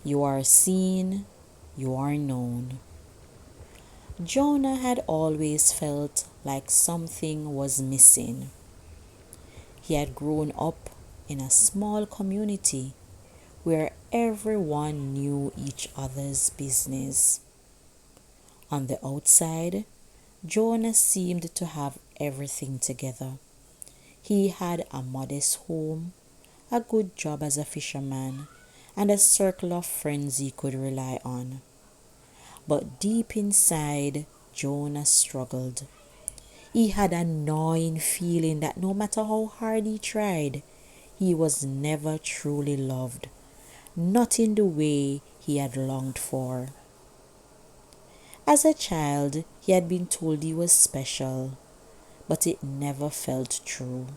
You are seen, you are known. Jonah had always felt like something was missing. He had grown up in a small community where everyone knew each other's business. On the outside, Jonah seemed to have everything together. He had a modest home, a good job as a fisherman, and a circle of friends he could rely on. But deep inside, Jonah struggled. He had a gnawing feeling that no matter how hard he tried, he was never truly loved, not in the way he had longed for. As a child, he had been told he was special, but it never felt true.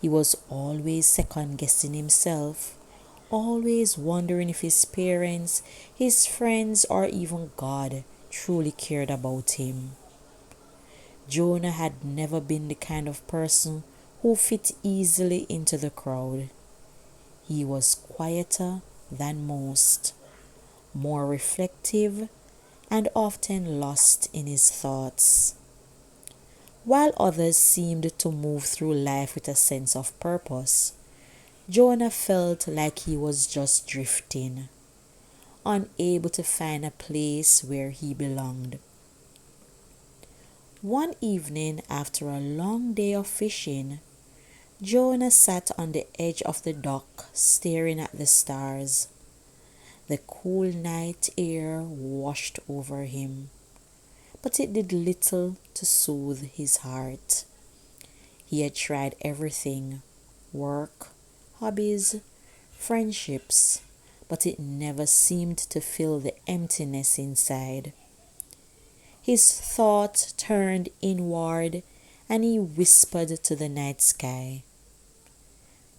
He was always second guessing himself, always wondering if his parents, his friends, or even God truly cared about him. Jonah had never been the kind of person who fit easily into the crowd. He was quieter than most, more reflective, and often lost in his thoughts. While others seemed to move through life with a sense of purpose, Jonah felt like he was just drifting, unable to find a place where he belonged. One evening, after a long day of fishing, Jonah sat on the edge of the dock staring at the stars. The cool night air washed over him, but it did little to soothe his heart. He had tried everything: work, hobbies, friendships, but it never seemed to fill the emptiness inside. His thought turned inward and he whispered to the night sky,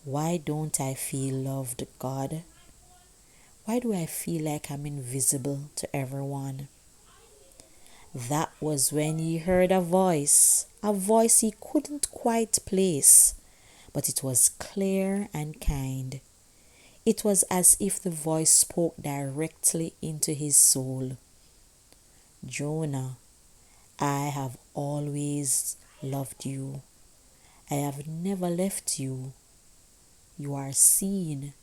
"Why don't I feel loved, God? Why do I feel like I'm invisible to everyone?" That was when he heard a voice he couldn't quite place, but it was clear and kind. It was as if the voice spoke directly into his soul. "Jonah, I have always loved you. I have never left you. You are seen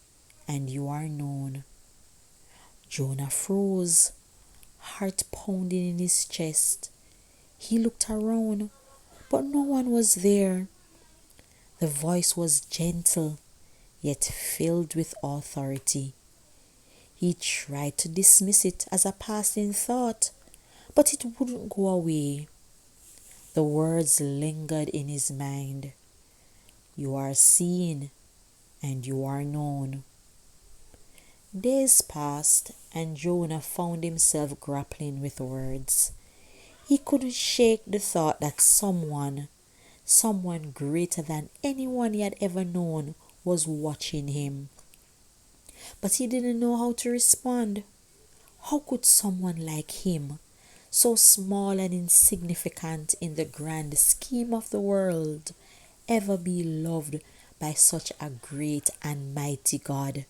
and you are known." Jonah froze, heart pounding in his chest. He looked around, but no one was there. The voice was gentle, yet filled with authority. He tried to dismiss it as a passing thought, but it wouldn't go away. The words lingered in his mind. "You are seen and you are known." Days passed and Jonah found himself grappling with words. He couldn't shake the thought that someone greater than anyone he had ever known, was watching him. But he didn't know how to respond. How could someone like him, so small and insignificant in the grand scheme of the world, ever be loved by such a great and mighty God?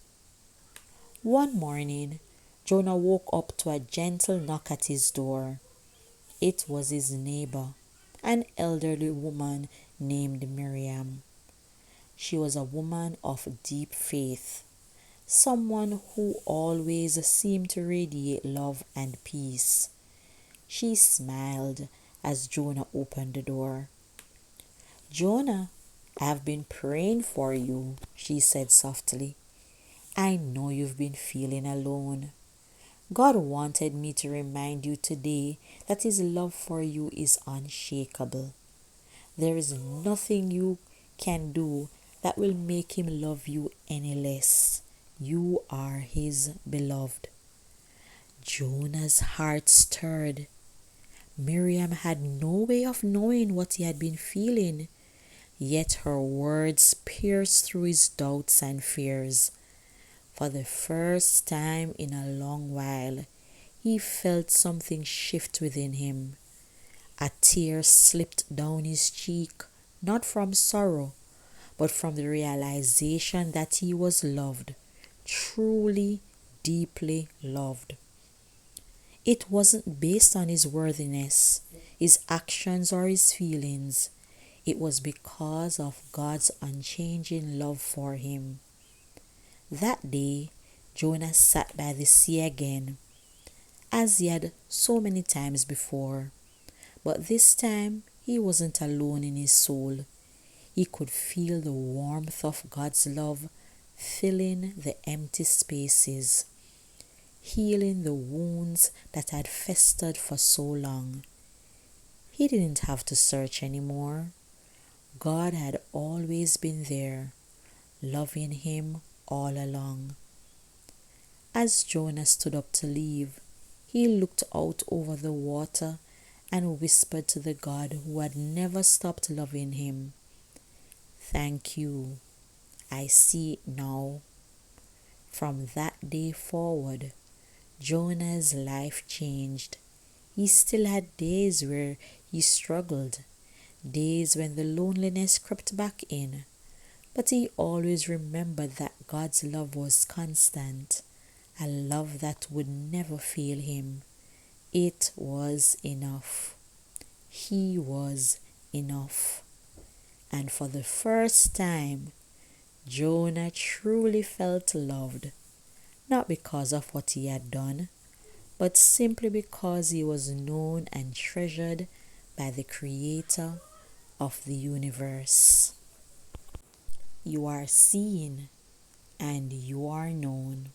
One morning, Jonah woke up to a gentle knock at his door. It was his neighbor, an elderly woman named Miriam. She was a woman of deep faith, someone who always seemed to radiate love and peace. She smiled as Jonah opened the door. "Jonah, I've been praying for you," she said softly. "I know you've been feeling alone. God wanted me to remind you today that His love for you is unshakable. There is nothing you can do that will make Him love you any less. You are His beloved." Jonah's heart stirred. Miriam had no way of knowing what he had been feeling, yet her words pierced through his doubts and fears. For the first time in a long while, he felt something shift within him. A tear slipped down his cheek, not from sorrow, but from the realization that he was loved, truly, deeply loved. It wasn't based on his worthiness, his actions, or his feelings. It was because of God's unchanging love for him. That day, Jonah sat by the sea again, as he had so many times before. But this time, he wasn't alone in his soul. He could feel the warmth of God's love filling the empty spaces, healing the wounds that had festered for so long. He didn't have to search anymore. God had always been there, loving him all along. As Jonah stood up to leave, he looked out over the water and whispered to the God who had never stopped loving him, "Thank you. I see it now." From that day forward, Jonah's life changed. He still had days where he struggled, days when the loneliness crept back in, but he always remembered that God's love was constant, a love that would never fail him. It was enough. He was enough. And for the first time, Jonah truly felt loved, not because of what he had done, but simply because he was known and treasured by the Creator of the universe. You are seen and you are known.